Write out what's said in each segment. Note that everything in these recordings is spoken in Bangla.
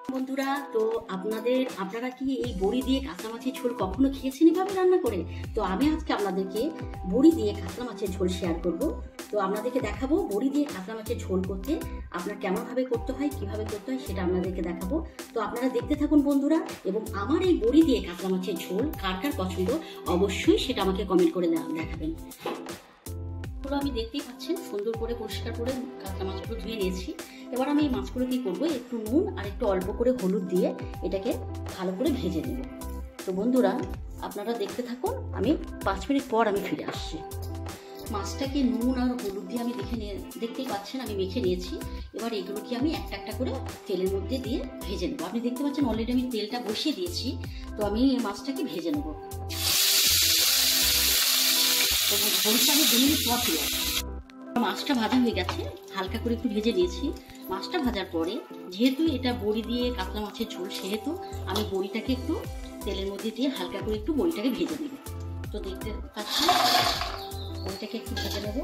বন্ধুরা, তো আপনারা কি এই বড়ি দিয়ে কাতলা মাছের ঝোল কখনো খেয়েছেন এভাবে রান্না করে? তো আমি আজকে আপনাদেরকে বড়ি দিয়ে কাতলা মাছের ঝোল শেয়ার করব। তো আপনাদেরকে দেখাবো বড়ি দিয়ে কাতলা মাছের ঝোল করতে আপনার কেমন ভাবে করতে হয়, কিভাবে করতে হয় সেটা আপনাদেরকে দেখাবো। তো আপনারা দেখতে থাকুন বন্ধুরা, এবং আমার এই বড়ি দিয়ে কাতলা মাছের ঝোল কার কার পছন্দ অবশ্যই সেটা আমাকে কমেন্ট করে দেখাবেন। আমি দেখতেই পাচ্ছেন সুন্দর করে পরিষ্কার করে কাতলা মাছগুলো ধুয়ে নিয়েছি। এবার আমি এই মাছগুলো কি করবো, একটু নুন আর একটু অল্প করে হলুদ দিয়ে এটাকে ভালো করে ভেজে নেব। তো বন্ধুরা আপনারা দেখতে থাকুন, আমি 5 মিনিট পর আমি ফিরে আসছি। মাছটাকে নুন আর হলুদ দিয়ে আমি দেখতেই পাচ্ছেন আমি মেখে নিয়েছি। এবার এগুলোকে আমি একটা একটা করে তেলের মধ্যে দিয়ে ভেজে নেবো। আপনি দেখতে পাচ্ছেন অলরেডি আমি তেলটা বসিয়ে দিয়েছি। তো আমি এই মাছটাকে ভেজে নেবো। তো বড়িটা আমি 2 মিনিট পর ফিরে আসছি। মাছটা ভাজা হয়ে গেছে, হালকা করে একটু ভেজে নিয়েছি। মাছটা ভাজার পরে যেহেতু এটা বড়ি দিয়ে কাতলা মাছের ঝোল, সেহেতু আমি বড়িটাকে একটু তেলের মধ্যে দিয়ে হালকা করে একটু বড়িটাকে ভেজে নেব। তো দেখতে পাচ্ছি বড়িটাকে একটু ভেজে নেব।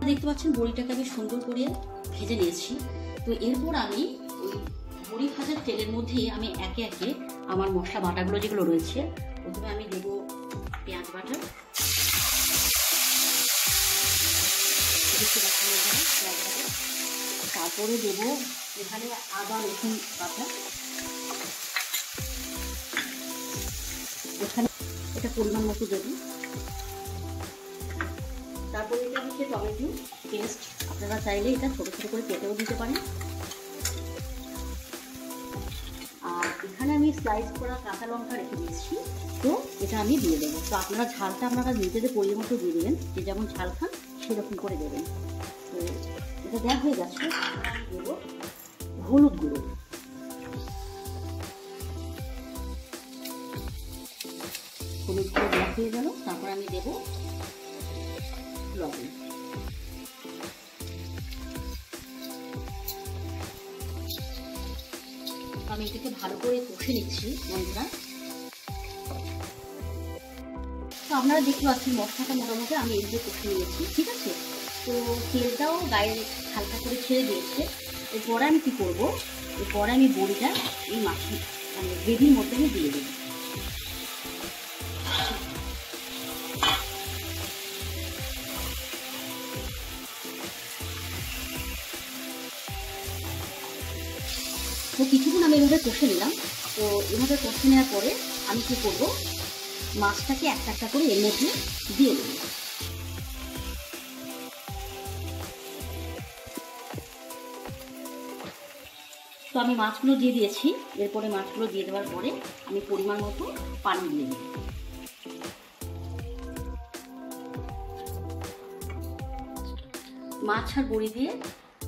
দেখতে পাচ্ছেন বড়িটাকে আমি সুন্দর করে ভেজে নিয়েছি। তো এরপর আমি ওই বড়ি ভাজার তেলের মধ্যে আমি একে একে আমার মশলা বাটাগুলো যেগুলো রয়েছে, প্রথমে আমি দেবো পেঁয়াজ বাটা, তারপরে দেব এখানে আদা রসুন বাটা, এখানে এটা পরিমাণ মতো দেব। তারপরে এটা হচ্ছে টমেটো পেস্ট, আপনারা চাইলে এটা ছোটো ছোটো করে কেটেও দিতে পারেন। আর এখানে আমি স্লাইস করা কাঁচা লঙ্কা রেখে দিয়েছি, তো এটা আমি দিয়ে দেবো। তো আপনারা ঝালটা আপনারা নিজেদের পরিমাণ মতো দিয়ে দেবেন, যে যেমন ঝাল খান সেরকম করে দেবেন। তো এটা দেওয়া হয়ে গেছে, দেবো হলুদ গুঁড়ো, হলুদ গুঁড়ো দেওয়া হয়ে গেল। তারপর আমি দেবো লবণ। আমি এটাকে ভালো করে কষে নিচ্ছি বন্ধুরা। তো আপনারা দেখতে পাচ্ছেন মশলাটা মোটামুটি আমি এইভাবে কষে নিয়েছি, ঠিক আছে। তো তেলটাও গায়ে হালকা করে ছেড়ে দিয়েছে। এরপরে আমি কি করব, এরপরে আমি বড়িটা এই মাছের গ্রেভির মধ্যে আমি দিয়ে দেবো। তো কিছুক্ষণ আমি এভাবে কষে নিলাম। তো এভাবে কষে নেওয়ার পরে আমি কি করব, মাছটাকে একটা একটা করে এর মধ্যে দিয়ে দেবো। তো আমি মাছগুলো দিয়ে দিয়েছি। এরপরে মাছগুলো দিয়ে দেওয়ার পরে আমি পরিমাণ মতো পানি দিয়ে দেব। মাছ আর বড়ি দিয়ে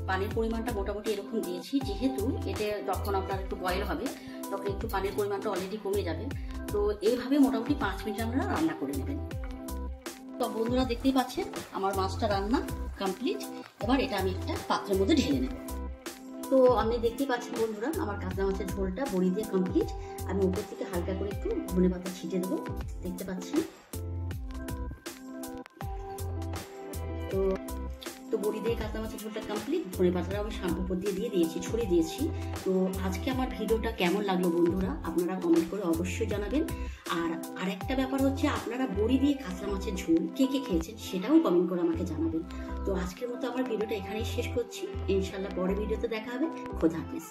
পানির পরিমাণটা মোটামুটি এরকম দিয়েছি, যেহেতু এটা যখন আপনার একটু বয়েল হবে তখন একটু পানির পরিমাণটা অলরেডি কমে যাবে। তো এইভাবে মোটামুটি 5 মিনিট আপনারা রান্না করে নেবেন। তো বন্ধুরা দেখতেই পাচ্ছেন আমার মাছটা রান্না কমপ্লিট। এবার এটা আমি একটা পাত্রের মধ্যে ঢেলে নেব। তো আপনি দেখতেই পাচ্ছেন বন্ধুরা আমার কাতলা মাছের ঝোলটা বড়ি দিয়ে কমপ্লিট। আমি উপর থেকে হালকা করে একটু ধনেপাতা ছিটিয়ে দেবো, দেখতে পাচ্ছেন। তো বড়ি দিয়ে কাতলা মাছের ঝোলটা কমপ্লিট। ধনেপাতাটা আমি উপর দিয়ে দিয়েছি, ছড়িয়ে দিয়েছি। তো আজকে আমার ভিডিওটা কেমন লাগলো বন্ধুরা আপনারা কমেন্ট করে অবশ্যই জানাবেন। আর আরেকটা ব্যাপার হচ্ছে, আপনারা বড়ি দিয়ে কাতলা মাছের ঝোল কে কে খেয়েছেন সেটাও কমেন্ট করে আমাকে জানাবেন। তো আজকের মতো আমার ভিডিওটা এখানেই শেষ করছি। ইনশাল্লাহ পরের ভিডিওতে দেখা হবে। খোদা হাফেজ।